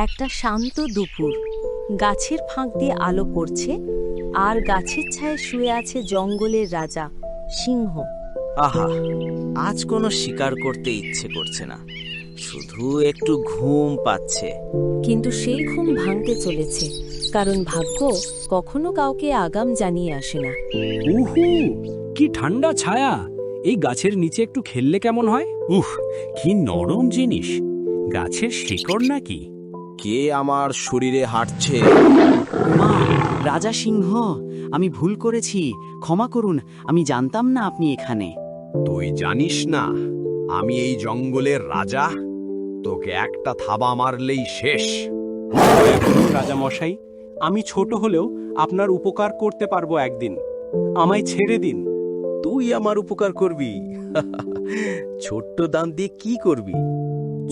একটা শান্ত দুপুর, গাছের ফাঁক দিয়ে আলো পড়ছে, আর গাছের ছায়ায় শুয়ে আছে জঙ্গলের রাজা সিংহ। আহা, আজ কোনো শিকার করতে ইচ্ছে করছে না, শুধু একটু ঘুম পাচ্ছে। কিন্তু সেই ঘুম ভাঙতে চলেছে, কারণ ভাগ্য কখনো কাউকে আগাম জানিয়ে আসে না। উহু, কি ঠান্ডা ছায়া! এই গাছের নিচে একটু খেললে কেমন হয়? কি নরম জিনিস! গাছের শিকড় নাকি? কে আমার শরীরে হাঁটছে? মা, রাজা সিংহ, আমি ভুল করেছি, ক্ষমা করুন, আমি জানতাম না আপনি এখানে। তুই জানিস না আমি এই জঙ্গলের রাজা? তোকে একটা থাবা মারলেই শেষ। রাজা মশাই, আমি ছোট হলেও আপনার উপকার করতে পারবো একদিন। আমায় ছেড়ে দিন। তুই আমার উপকার করবি? ছোট্ট দান দিয়ে কি করবি?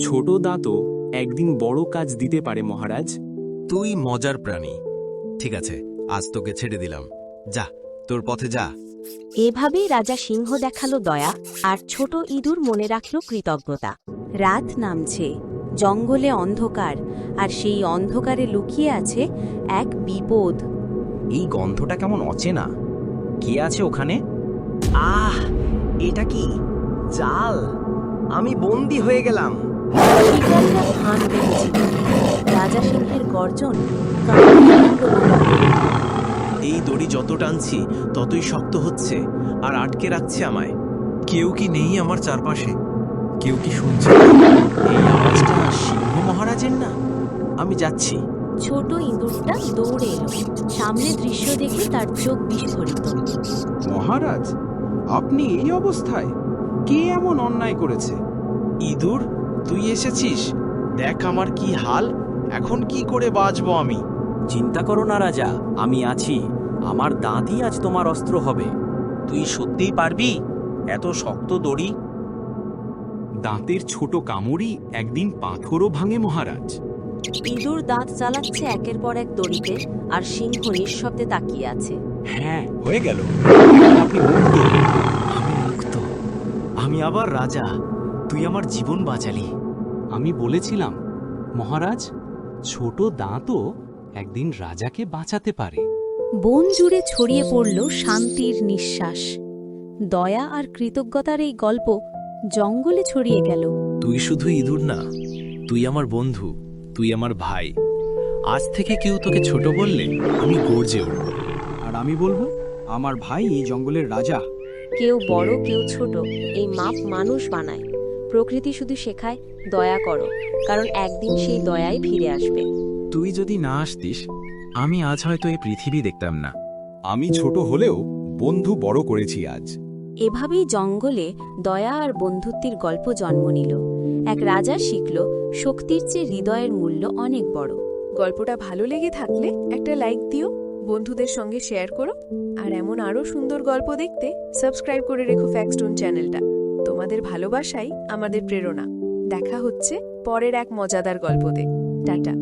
ছোট দাঁতও একদিন বড় কাজ দিতে পারে মহারাজ। তুই মজার প্রাণী। ঠিক আছে, আজ তোকে ছেড়ে দিলাম। যা, তোর পথে যা। এভাবেই রাজা সিংহ দেখালো দয়া, আর ছোট ইঁদুর মনে রাখল কৃতজ্ঞতা। রাত নামছে, জঙ্গলে অন্ধকার, আর সেই অন্ধকারে লুকিয়ে আছে এক বিপদ। এই গন্ধটা কেমন অচেনা। কে আছে ওখানে? এটা কি জাল? আমি বন্দি হয়ে গেলাম। শিকারীরা ফাঁদ পেতেছিল। রাজা সিংহের গর্জন এই দড়ি যত টানছি ততই শক্ত হচ্ছে, আর আটকে রাখছে আমায়। কেউ কি নেই আমার চারপাশে? কেউ কি শুনছে? এই আওয়াজটা সিংহ মহারাজের না? আমি যাচ্ছি। ছোট ইঁদুরটা দৌড়ে এলো, সামনে দৃশ্য দেখে তার চোখ বিস্ফোরিত। মহারাজ, আপনি এই অবস্থায়? কে এমন অন্যায় করেছে? ইঁদুর, তুই এসেছিস? দেখ আমার কি হাল। এখন কি করে বাঁচবো আমি? চিন্তা করো না রাজা, আমি আছি। আমার দাঁতই আজ তোমার অস্ত্র হবে। তুই সত্যিই পারবি? এত শক্ত দড়ি? দাঁতের ছোট কামড়ই একদিন পাথরও ভাঙে মহারাজ। ইঁদুর দাঁত চালাচ্ছে একের পর এক দড়িতে, আর সিংহ নিঃশব্দে তাকিয়ে আছে। হ্যাঁ, হয়ে গেল। এখন আপনি মুক্ত। আমি মুক্ত। আমি আবার রাজা। তুই আমার জীবন বাঁচালি। আমি বলেছিলাম মহারাজ, ছোট দাঁতও একদিন রাজাকে বাঁচাতে পারে। বন জুড়ে ছড়িয়ে পড়ল শান্তির নিঃশ্বাস। দয়া আর কৃতজ্ঞতার এই গল্প জঙ্গলে ছড়িয়ে গেল। তুই শুধু ইঁদুর না, তুই আমার বন্ধু, তুই আমার ভাই। আজ থেকে কেউ তোকে ছোট বললে আমি গর্জে উঠব। আর আমি বলবো, আমার ভাই এই জঙ্গলের রাজা। কেউ বড় কেউ ছোট, এই মাপ মানুষ বানায়। প্রকৃতি শুধু শেখায় দয়া করো, কারণ একদিন সেই দয়াই ফিরে আসবে। তুই যদি না আসতিস, আমি আজ হয়তো এই পৃথিবী দেখতাম না। আমি ছোট হলেও বন্ধু বড় করেছি আজ। এভাবেই জঙ্গলে দয়া আর বন্ধুত্বের গল্প জন্ম নিল। এক রাজা শিখল শক্তির চেয়ে হৃদয়ের মূল্য অনেক বড়। গল্পটা ভালো লেগে থাকলে একটা লাইক দিও, বন্ধুদের সঙ্গে শেয়ার করো, আর এমন আরও সুন্দর গল্প দেখতে সাবস্ক্রাইব করে রেখো ফ্যাক্টস্টোন চ্যানেলটা। তোমাদের ভালোবাসাই আমাদের প্রেরণা। দেখা হচ্ছে পরের এক মজাদার গল্পতে। টাটা।